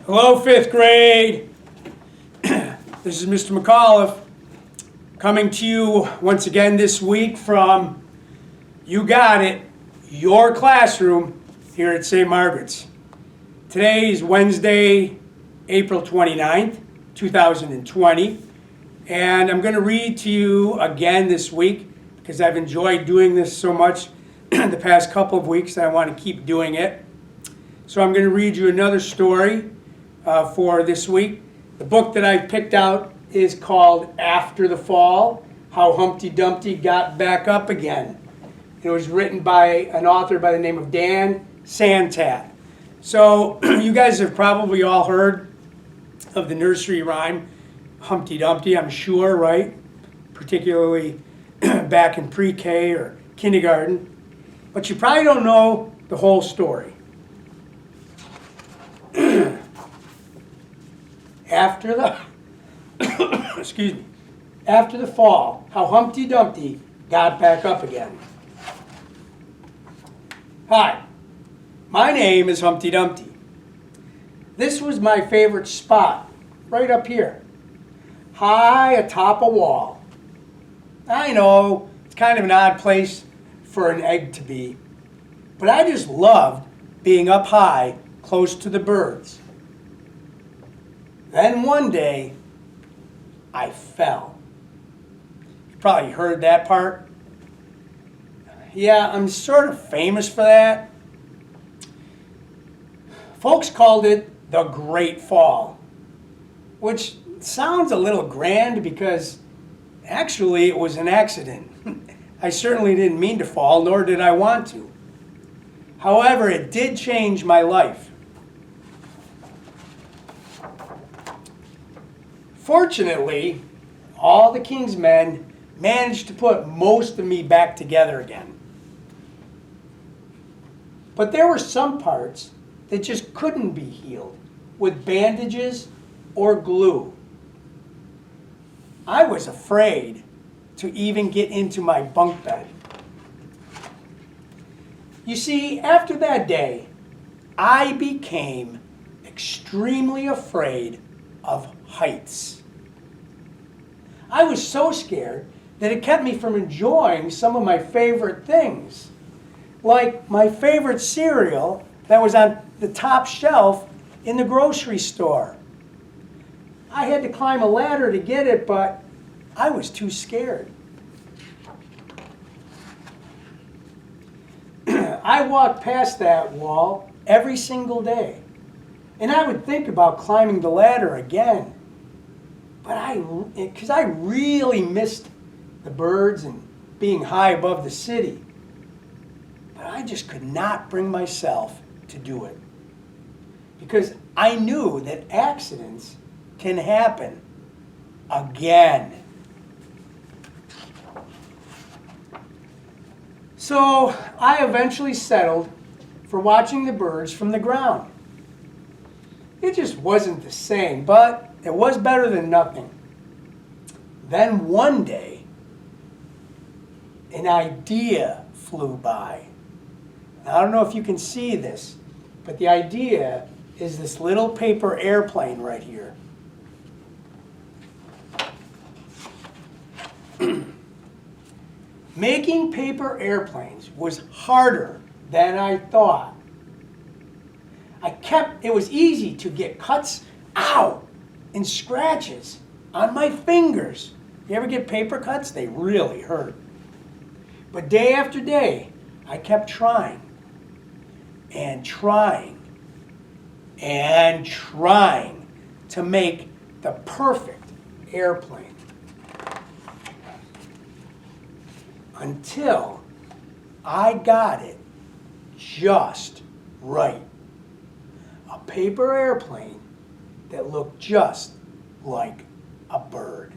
Hello, fifth grade. This is Mr. McAuliffe coming to you once again this week from, you got it, your classroom here at St. Margaret's. Today is Wednesday, April 29th, 2020, and I'm going to read to you again this week because I've enjoyed doing this so much the past couple of weeks that I want to keep doing it. So I'm going to read you another story for this week. The book that I picked out is called After the Fall, How Humpty Dumpty Got Back Up Again. It was written by an author by the name of Dan Santat. So you guys have probably all heard of the nursery rhyme, Humpty Dumpty, I'm sure, right? Particularly back in pre-K or kindergarten. But you probably don't know the whole story. After the fall, how Humpty Dumpty got back up again. Hi, my name is Humpty Dumpty. This was my favorite spot, right up here, high atop a wall. I know, it's kind of an odd place for an egg to be, but I just loved being up high, close to the birds. Then one day, I fell. You probably heard that part. Yeah, I'm sort of famous for that. Folks called it the Great Fall, which sounds a little grand because actually it was an accident. I certainly didn't mean to fall, nor did I want to. However, it did change my life. Fortunately, all the king's men managed to put most of me back together again. But there were some parts that just couldn't be healed with bandages or glue. I was afraid to even get into my bunk bed. You see, after that day, I became extremely afraid of heights. I was so scared that it kept me from enjoying some of my favorite things, like my favorite cereal that was on the top shelf in the grocery store. I had to climb a ladder to get it, but I was too scared. I walked past that wall every single day, and I would think about climbing the ladder again. But because I really missed the birds and being high above the city. But I just could not bring myself to do it. Because I knew that accidents can happen again. So I eventually settled for watching the birds from the ground. It just wasn't the same, but it was better than nothing. Then one day, an idea flew by. Now, I don't know if you can see this, but the idea is this little paper airplane right here. Making paper airplanes was harder than I thought. It was easy to get cuts, ow, and scratches on my fingers. You ever get paper cuts? They really hurt. But day after day, I kept trying and trying and trying to make the perfect airplane. Until I got it just right. A paper airplane that looked just like a bird.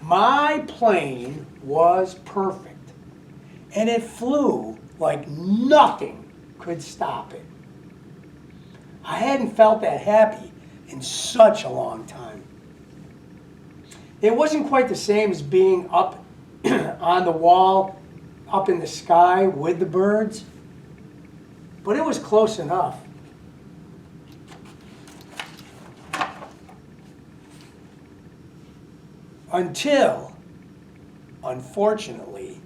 My plane was perfect, and it flew like nothing could stop it. I hadn't felt that happy in such a long time. It wasn't quite the same as being up on the wall, up in the sky with the birds. but it was close enough. Until, unfortunately,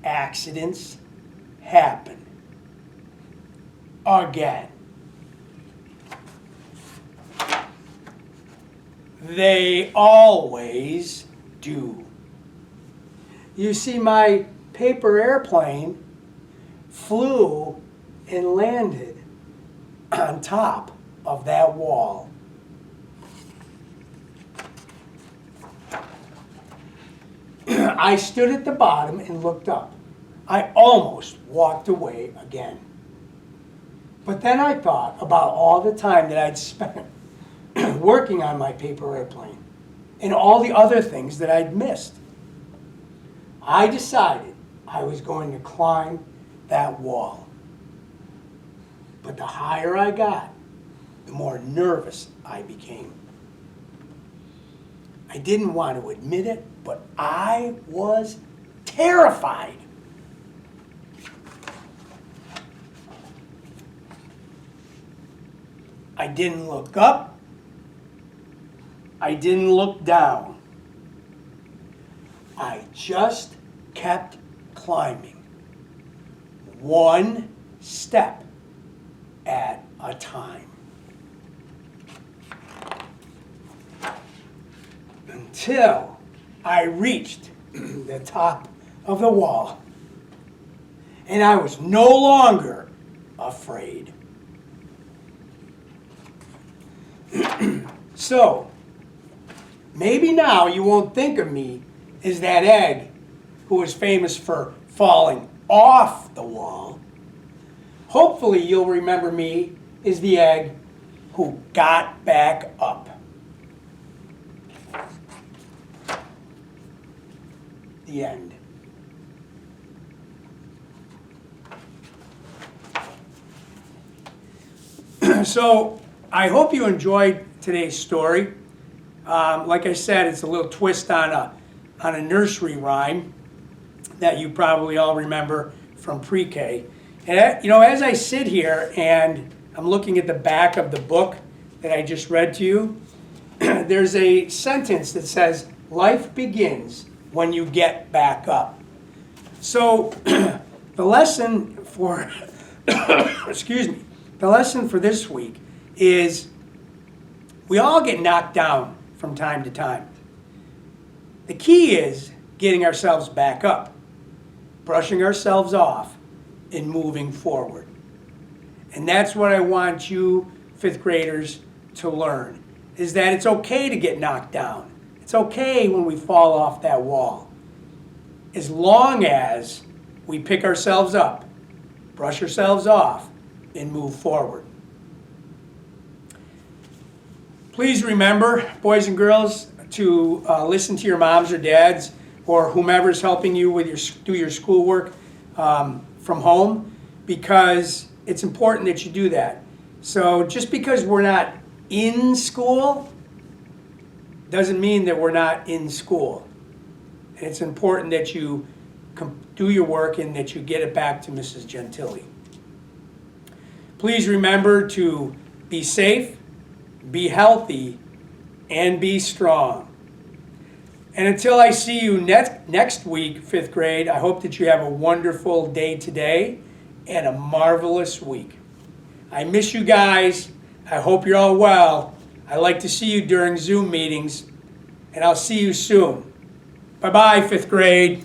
accidents happen. Again. They always do. You see, my paper airplane flew and landed on top of that wall. I stood at the bottom and looked up. I almost walked away again. But then I thought about all the time that I'd spent working on my paper airplane and all the other things that I'd missed. I decided I was going to climb that wall. But the higher I got, the more nervous I became. I didn't want to admit it, but I was terrified. I didn't look up. I didn't look down. I just kept climbing, one step at a time. Until I reached the top of the wall, and I was no longer afraid. So, maybe now you won't think of me as that egg who was famous for falling off the wall. Hopefully you'll remember me as the egg who got back up. The end. So, I hope you enjoyed today's story. Like I said, it's a little twist on a nursery rhyme that you probably all remember from pre-K. And you know, as I sit here and I'm looking at the back of the book that I just read to you, there's a sentence that says, "Life begins when you get back up." So the lesson for excuse me, the lesson for this week is we all get knocked down from time to time. The key is getting ourselves back up, brushing ourselves off, and moving forward. And that's what I want you fifth graders to learn, is that it's okay to get knocked down. It's okay when we fall off that wall, as long as we pick ourselves up, brush ourselves off, and move forward. Please remember, boys and girls, to listen to your moms or dads or whomever's helping you with do your schoolwork from home, because it's important that you do that. So just because we're not in school doesn't mean that we're not in school. And it's important that you do your work and that you get it back to Mrs. Gentili. Please remember to be safe, be healthy, and be strong. And until I see you next week, fifth grade, I hope that you have a wonderful day today and a marvelous week. I miss you guys. I hope you're all well. I like to see you during Zoom meetings, and I'll see you soon. Bye-bye, fifth grade.